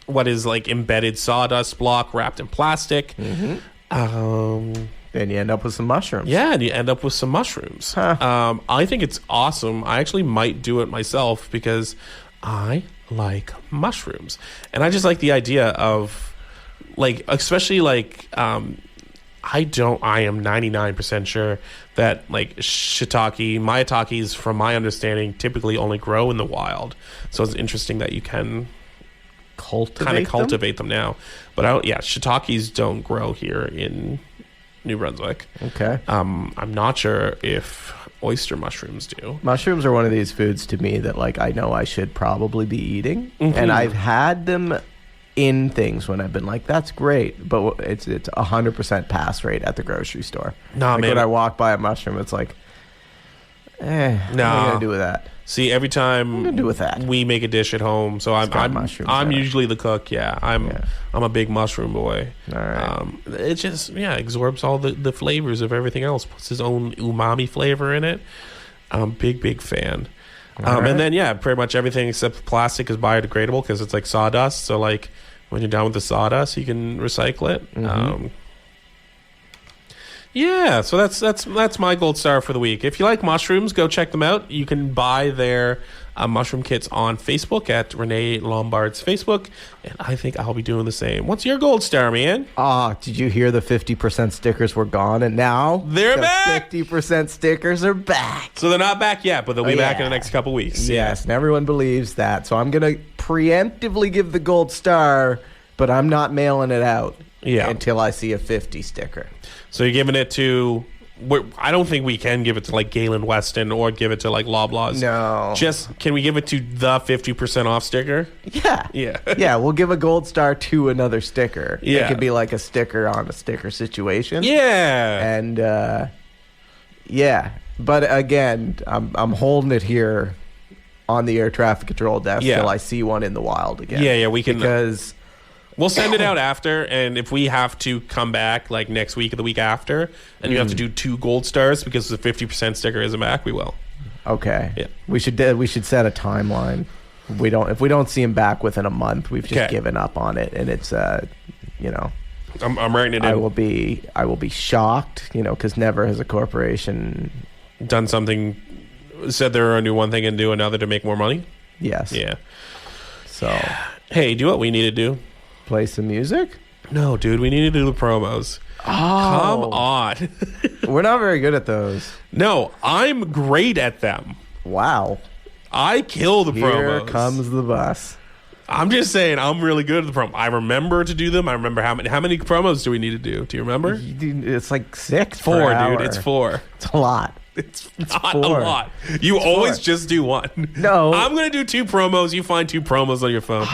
what is like embedded sawdust block wrapped in plastic. Mm-hmm. Then you end up with some mushrooms. Yeah, and you end up with some mushrooms. Huh. I think it's awesome. I actually might do it myself because I like mushrooms. And I just like the idea of, like, especially, like, I am 99% sure that, like, shiitake, maitakes, from my understanding, typically only grow in the wild. So it's interesting that you can cultivate them now. But, shiitakes don't grow here in New Brunswick. Okay. I'm not sure if oyster mushrooms do. Mushrooms are one of these foods to me that, like, I know I should probably be eating. Mm-hmm. And I've had them in things when I've been like, that's great. But it's 100% pass rate at the grocery store. Nah, like man. when I walk by a mushroom, it's like, what am I going to do with that? See, every time What am I gonna do with that? we make a dish at home, so got mushrooms I'm in it. usually the cook. Yeah, I'm a big mushroom boy. All right. It just absorbs all the flavors of everything else. Puts his own umami flavor in it. I'm big fan. All right. And then pretty much everything except plastic is biodegradable because it's like sawdust. So like when you're done with the sawdust, you can recycle it. Mm-hmm. So that's my gold star for the week. If you like mushrooms, go check them out. You can buy their mushroom kits on Facebook at Renee Lombard's Facebook, and I think I'll be doing the same. What's your gold star, man? Did you hear the 50% stickers were gone, and now They're the back! 50% stickers are back. So they're not back yet, but they'll be back in the yeah. next couple weeks. Yes, and everyone believes that. So I'm going to preemptively give the gold star, but I'm not mailing it out until I see a 50 sticker. So you're giving it to... I don't think we can give it to like Galen Weston or give it to like Loblaws. No. Just, can we give it to the 50% off sticker? Yeah. Yeah. Yeah, we'll give a gold star to another sticker. Yeah. It could be like a sticker on a sticker situation. Yeah. And, But again, I'm holding it here on the air traffic control desk till I see one in the wild again. Yeah, we can... Because... We'll send it out after, and if we have to come back like next week or the week after, and you have to do 2 gold stars because the 50% sticker isn't back, we will. Okay. Yeah. We should set a timeline. If we don't see him back within a month, we've just Okay. given up on it, and it's you know, I'm writing it in. I will be shocked, you know, because never has a corporation. Done something, said they were going to do one thing and do another to make more money. Yes. Yeah. So Hey, do what we need to do. play some music. No, dude, we need to do the promos. Come on. We're not very good at those. No, I'm great at them. Wow. I kill the Here promos. comes the bus. I'm just saying, I'm really good at the promo. I remember to do them. I remember how many promos do we need to do? Do you remember? It's like 6 per 4, hour. dude. It's 4. It's a lot. It's not 4. a lot. You always 4. just do one. No. I'm going to do 2 promos. You find 2 promos on your phone.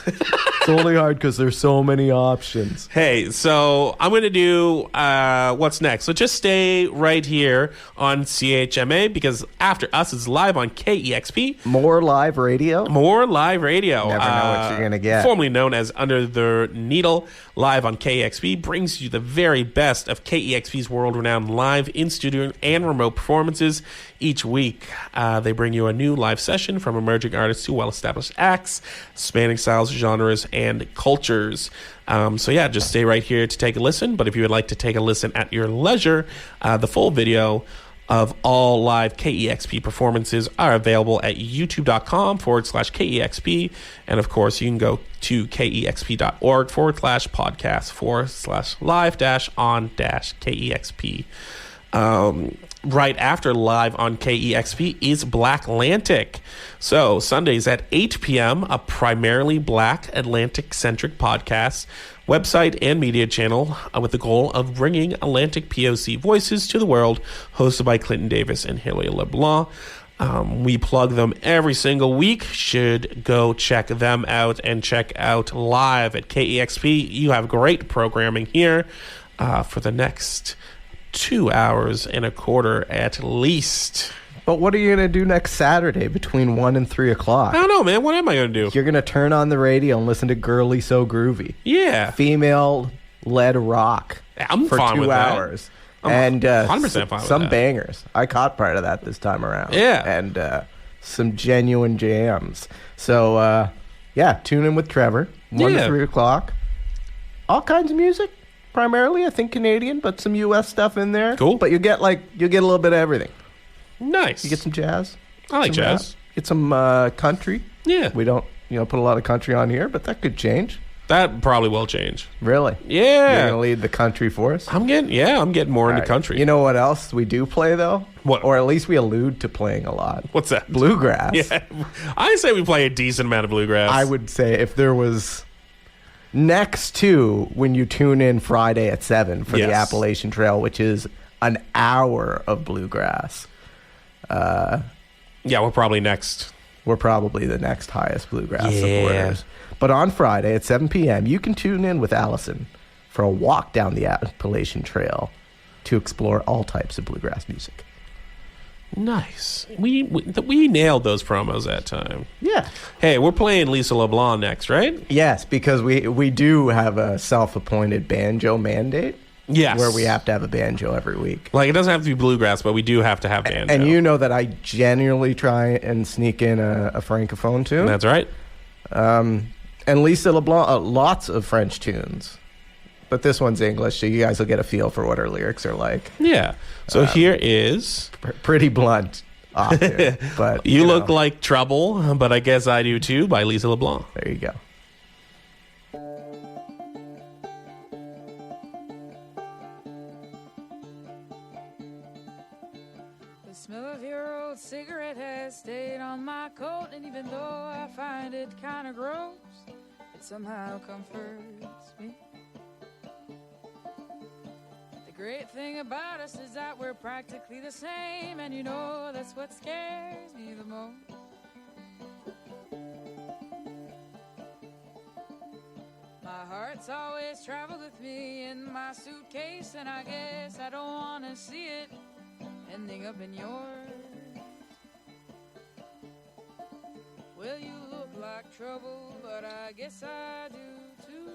It's only hard because there's so many options. Hey, so I'm going to do what's next. So just stay right here on CHMA because after us is live on KEXP. More live radio. More live radio. Never know what you're gonna get. Formerly known as Under the Needle, live on KEXP, brings you the very best of KEXP's world-renowned live in-studio and remote performances each week. They bring you a new live session from emerging artists to well-established acts, spanning styles, genres, and cultures. So yeah, just stay right here to take a listen. But if you would like to take a listen at your leisure, the full video of all live KEXP performances are available at youtube.com/KEXP. And of course, you can go to KEXP.org/podcast/live-on-KEXP. Right after live on KEXP is Black Atlantic. So Sundays at 8 p.m., a primarily Black Atlantic-centric podcast, website, and media channel with the goal of bringing Atlantic POC voices to the world, hosted by Clinton Davis and Hilary LeBlanc. We plug them every single week. Should go check them out and check out live at KEXP. You have great programming here for the next 2 hours and a quarter at least. But what are you going to do next Saturday between 1 and 3 o'clock? I don't know, man. What am I going to do? You're going to turn on the radio and listen to Girly So Groovy. Yeah. Female-led rock I'm for fine 2 with that. hours. I'm and 100% fine with some that. bangers. I caught part of that this time around. Yeah. And some genuine jams. So, yeah, tune in with Trevor. 1 to 3 o'clock. All kinds of music. Primarily, I think Canadian, but some U.S. stuff in there. Cool. But you get a little bit of everything. Nice. You get some jazz. I like some jazz. rap, get some country. Yeah. We don't, put a lot of country on here, but that could change. That probably will change. Really? Yeah. You're gonna lead the country for us. I'm getting more into All right. country. You know what else we do play though? What? Or at least we allude to playing a lot. What's that? Bluegrass. Yeah. I say we play a decent amount of bluegrass. I would say if there was next to when you tune in Friday at 7 for the Yes. Appalachian Trail, which is an hour of bluegrass. Yeah, we're probably next. We're probably the next highest bluegrass Yeah. supporters. But on Friday at 7 p.m., you can tune in with Allison for a walk down the Appalachian Trail to explore all types of bluegrass music. Nice. We nailed those promos that time. Yeah. Hey, we're playing Lisa LeBlanc next, right? Yes, because we do have a self-appointed banjo mandate. Yes. Where we have to have a banjo every week. Like, it doesn't have to be bluegrass, but we do have to have banjo. And you know that I genuinely try and sneak in a francophone tune. That's right. And Lisa LeBlanc, lots of French tunes. But this one's English, so you guys will get a feel for what her lyrics are like. Yeah. So here is... Pretty blunt. Often, but You Look Like Trouble, but I Guess I Do Too by Lisa LeBlanc. There you go. The smell of your old cigarette has stayed on my coat, and even though I find it kind of gross, it somehow comforts me. The great thing about us is that we're practically the same, and you know that's what scares me the most. My heart's always traveled with me in my suitcase, and I guess I don't want to see it ending up in yours. Well, you look like trouble, but I guess I do too.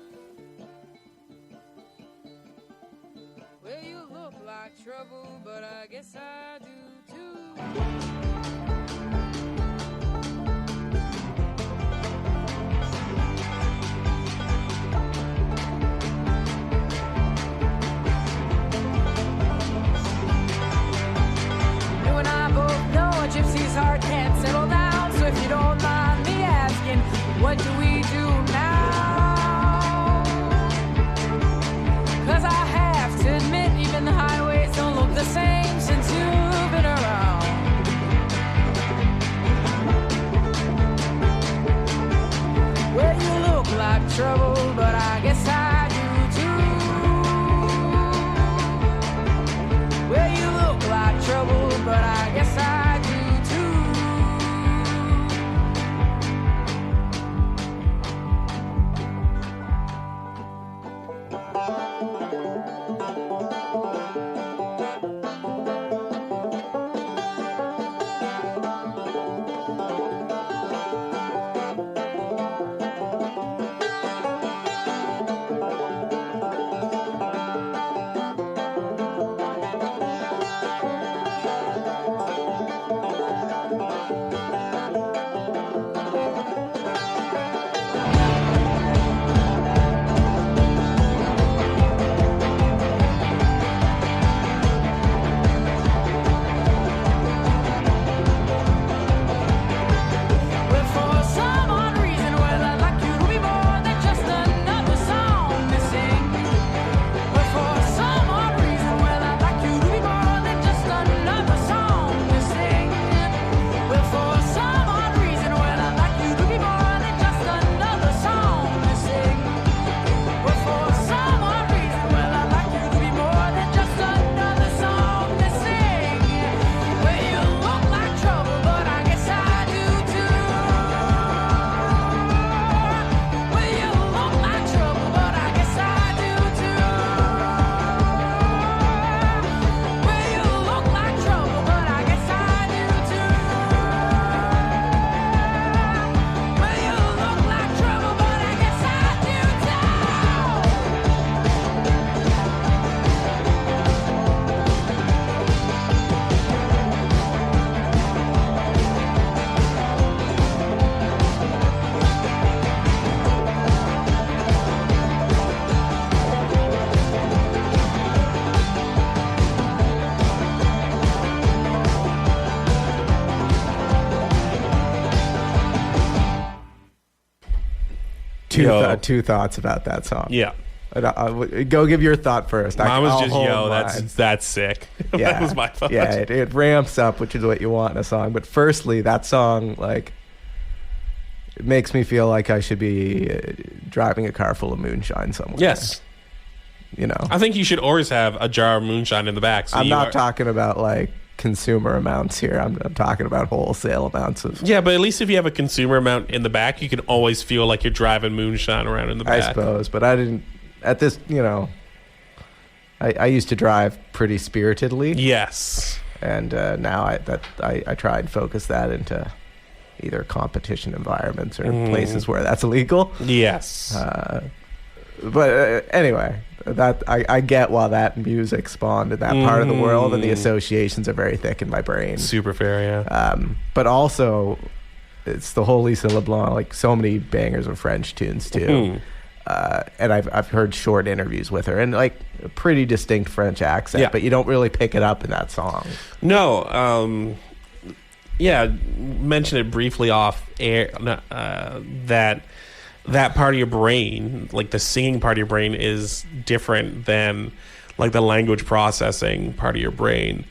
Well, you look like trouble, but I guess I do too. his heart can't settle down. So if you don't mind me asking, what do we do now? 'Cause I have to admit, even the highways don't look the same since you've been around. Well, you look like trouble, but I guess I do too. Well, you look like trouble, but I guess I do too. Well, for some odd reason, well, I'd like you to be more than just another song to sing. Well, for some odd reason, well, I'd like you to be more than just another song to sing. Well, for some odd reason, well, I'd like you to be more than just another song to sing. Well, for some odd reason, well, I'd like you to be more than just another song to sing. Well, you look like trouble, but I guess I do too. Well, you look like trouble, but I guess I do too. Well, you look like trouble, but I guess I do too. Well, you look like trouble, but I guess I do too. Two thoughts about that song. Yeah. Go give your thought first. Mine was I'll just, hold yo, mine. that's sick. Yeah. That was my thought. Yeah, it ramps up, which is what you want in a song. But firstly, that song, like, it makes me feel like I should be driving a car full of moonshine somewhere. Yes. You know, I think you should always have a jar of moonshine in the back. So I'm you not are- talking about like consumer amounts here. I'm talking about wholesale amounts of. Yeah, but at least if you have a consumer amount in the back, you can always feel like you're driving moonshine around in the I back. suppose, but I didn't. At this, you know, I used to drive pretty spiritedly. Yes. And now I try and focus that into either competition environments or places where that's illegal. Yes. But anyway, that I get why that music spawned in that part of the world, and the associations are very thick in my brain. Super fair, yeah. But also, it's the whole Lisa LeBlanc, like so many bangers of French tunes too. And I've heard short interviews with her, and like a pretty distinct French accent, Yeah. but you don't really pick it up in that song. No, yeah, mention it briefly off air, that part of your brain, like the singing part of your brain, is different than like the language processing part of your brain.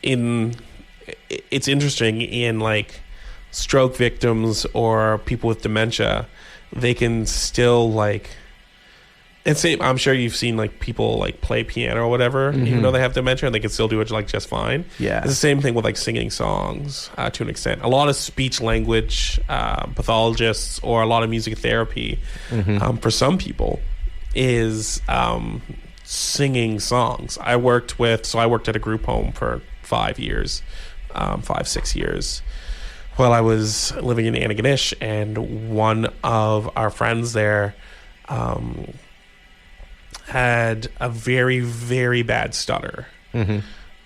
It's interesting in like stroke victims or people with dementia, they can still like, and say, I'm sure you've seen like people like play piano or whatever, even though they have dementia, and they can still do it like just fine. Yeah. It's the same thing with like singing songs to an extent. A lot of speech language pathologists or a lot of music therapy for some people is singing songs. I worked at a group home for 6 years while I was living in Antigonish, and one of our friends there had a very, very bad stutter.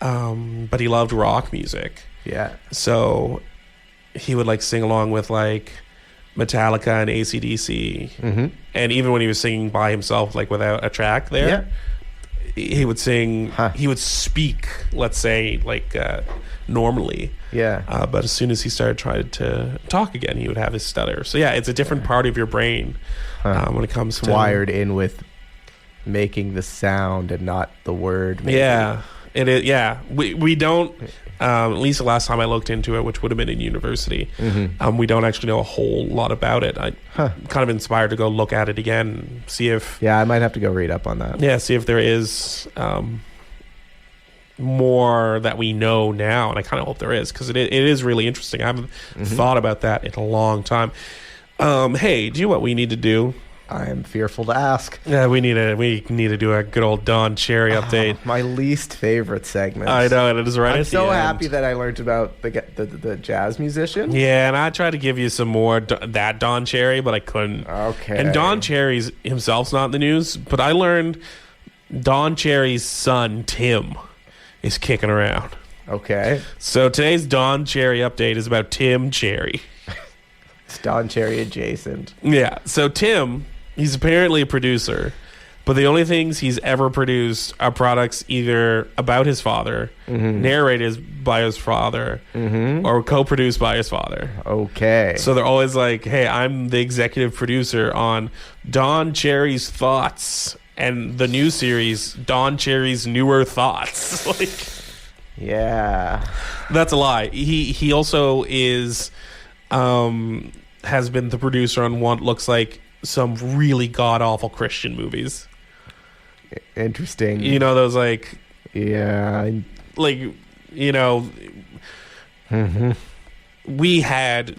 But he loved rock music. Yeah. So he would like sing along with like Metallica and AC/DC. And even when he was singing by himself, like without a track there, he would sing, he would speak, let's say, like normally. Yeah. But as soon as he started trying to talk again, he would have his stutter. So yeah, it's a different part of your brain when it comes to wired in with making the sound and not the word. Maybe. Yeah. It is. Yeah. We don't. At least the last time I looked into it, which would have been in university, we don't actually know a whole lot about it. I'm kind of inspired to go look at it again, see if... Yeah, I might have to go read up on that. Yeah, see if there is more that we know now, and I kind of hope there is, because it is really interesting. I haven't thought about that in a long time. Hey, do you know what we need to do? I am fearful to ask. Yeah, we need to do a good old Don Cherry update. My least favorite segment. I know, it is right. I'm so happy that I learned about the jazz musician. Yeah, and I tried to give you some more that Don Cherry, but I couldn't. Okay. And Don Cherry's himself's not in the news, but I learned Don Cherry's son Tim is kicking around. Okay. So today's Don Cherry update is about Tim Cherry. It's Don Cherry adjacent. Yeah. So Tim, he's apparently a producer, but the only things he's ever produced are products either about his father, narrated by his father, or co-produced by his father. Okay. So they're always like, hey, I'm the executive producer on Don Cherry's Thoughts and the new series, Don Cherry's Newer Thoughts. Like, yeah. that's a lie. He also is, has been the producer on what looks like some really god-awful Christian movies. Interesting. You know, those like... Yeah. Like, you know... We had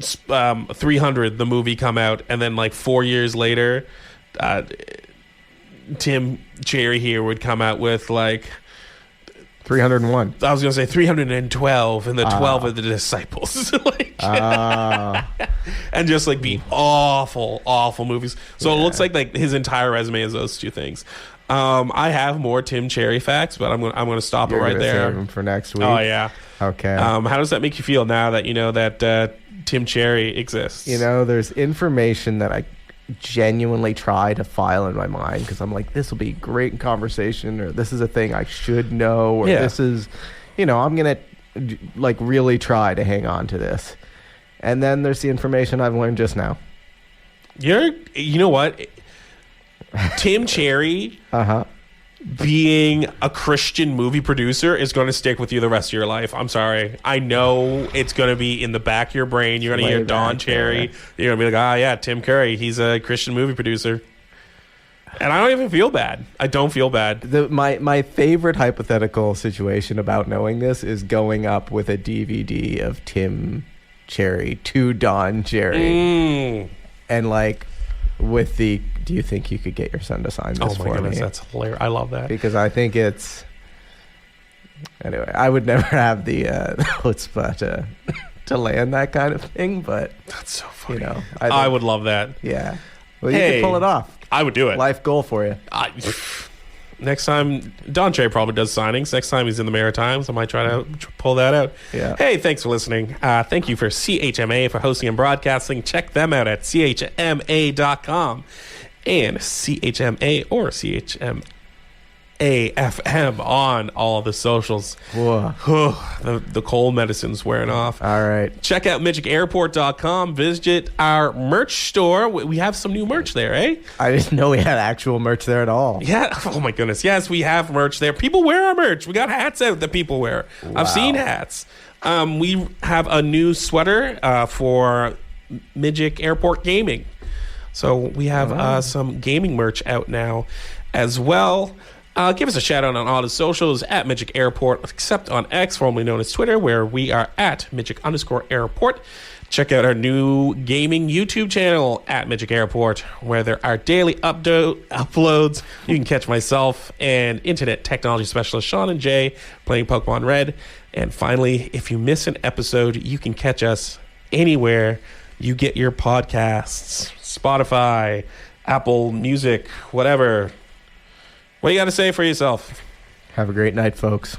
300, the movie, come out, and then like 4 years later, Tim Cherry here would come out with like... 301. I was going to say 312, and the 12 of the disciples. Like, and just like be awful movies. So it looks like his entire resume is those two things. I have more Tim Cherry facts, but I'm going to stop it right there. Save them for next week. Oh yeah. Okay. How does that make you feel now that you know that Tim Cherry exists? You know, there's information that I genuinely try to file in my mind because I'm like, this will be great in conversation, or this is a thing I should know, or this is, you know, I'm gonna like really try to hang on to this. And then there's the information I've learned just now. You know what, Tim Cherry being a Christian movie producer is going to stick with you the rest of your life. I'm sorry. I know it's going to be in the back of your brain. You're going to hear Don Cherry. You're going to be like, yeah, Tim Curry. He's a Christian movie producer. And I don't even feel bad. I don't feel bad. My favorite hypothetical situation about knowing this is going up with a DVD of Tim Cherry to Don Cherry. And like with the... Do you think you could get your son to sign this for me? Oh my goodness, that's hilarious. I love that. Because I think it's... Anyway, I would never have the chutzpah to land that kind of thing, but... That's so funny. You know, I would love that. Yeah. Well, you could pull it off. I would do it. Life goal for you. Next time, Don Cherry probably does signings. Next time he's in the Maritimes, I might try to pull that out. Yeah. Hey, thanks for listening. Thank you for CHMA for hosting and broadcasting. Check them out at chma.com and CHMA or CHMAFM on all the socials. Whoa. The cold medicine's wearing off. All right. Check out MidgicAirport.com. Visit our merch store. We have some new merch there, eh? I didn't know we had actual merch there at all. Yeah. Oh, my goodness. Yes, we have merch there. People wear our merch. We got hats out that people wear. Wow. I've seen hats. We have a new sweater for Midgic Airport Gaming. So we have some gaming merch out now as well. Give us a shout out on all the socials at Midgic Airport, except on X, formerly known as Twitter, where we are at Midgic_Airport. Check out our new gaming YouTube channel at Midgic Airport, where there are daily uploads. You can catch myself and internet technology specialist Sean and Jay playing Pokemon Red. And finally, if you miss an episode, you can catch us anywhere you get your podcasts. Spotify, Apple Music, whatever. What do you got to say for yourself? Have a great night, folks.